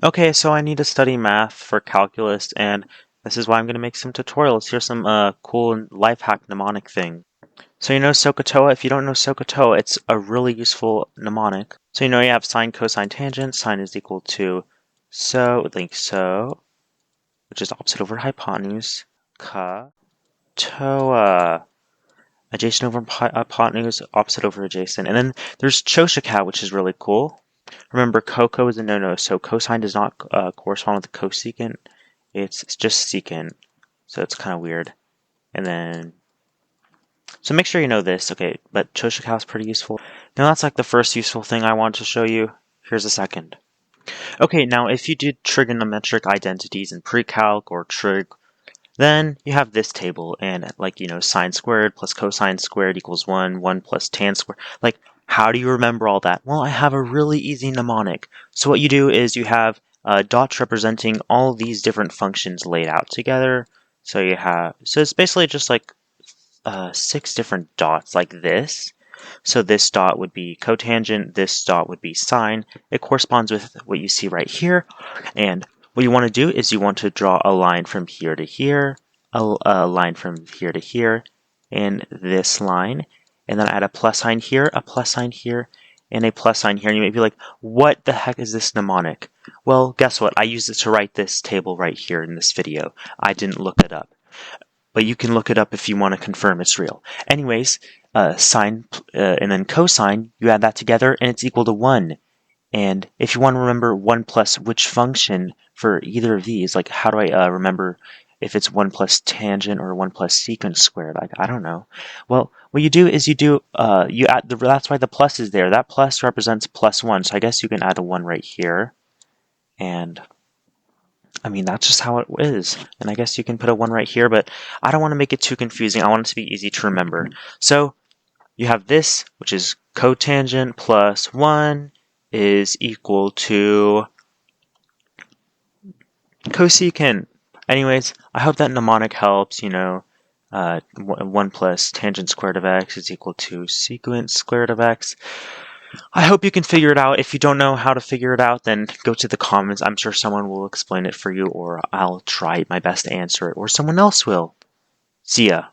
Okay, so I need to study math for calculus, and this is why I'm going to make some tutorials. Here's some cool life hack mnemonic thing. So you know SOHCAHTOA? If you don't know SOHCAHTOA, it's a really useful mnemonic. So you know you have sine, cosine, tangent. Sine is equal to so, which is opposite over hypotenuse. Ka-toa. Adjacent over hypotenuse, opposite over adjacent. And then there's CHOSHCAHTOA, which is really cool. Remember, COCO is a no-no, so cosine does not correspond with the cosecant. It's just secant, so it's kind of weird. And then, so make sure you know this, okay, but CHOSHCAHTOA is pretty useful. Now that's like the first useful thing I want to show you. Here's a second. Okay, now if you did trigonometric identities in Precalc or Trig, then you have this table, and like, you know, sine squared plus cosine squared equals 1, 1 plus tan squared. Like, how do you remember all that? Well, I have a really easy mnemonic. So what you do is you have dots representing all these different functions laid out together. So it's basically just like 6 different dots like this. So this dot would be cotangent, this dot would be sine. It corresponds with what you see right here, and what you want to do is you want to draw a line from here to here, a line from here to here, and this line, and then add a plus sign here, a plus sign here, and a plus sign here. And you may be like, what the heck is this mnemonic? Well, guess what? I used it to write this table right here in this video. I didn't look it up. But you can look it up if you want to confirm it's real. Anyways, sine and then cosine, you add that together, and it's equal to 1. And if you want to remember 1 plus which function for either of these, like how do I remember if it's 1 plus tangent or 1 plus secant squared? Like, I don't know. Well, what you do is you add that's why the plus is there. That plus represents plus 1. So I guess you can add a 1 right here. And I mean, that's just how it is. And I guess you can put a 1 right here, but I don't want to make it too confusing. I want it to be easy to remember. So you have this, which is cotangent plus 1 is equal to cosecant. Anyways, I hope that mnemonic helps. 1 plus tangent squared of x is equal to secant squared of x. I hope you can figure it out. If you don't know how to figure it out, then go to the comments. I'm sure someone will explain it for you, or I'll try my best to answer it, or someone else will. See ya.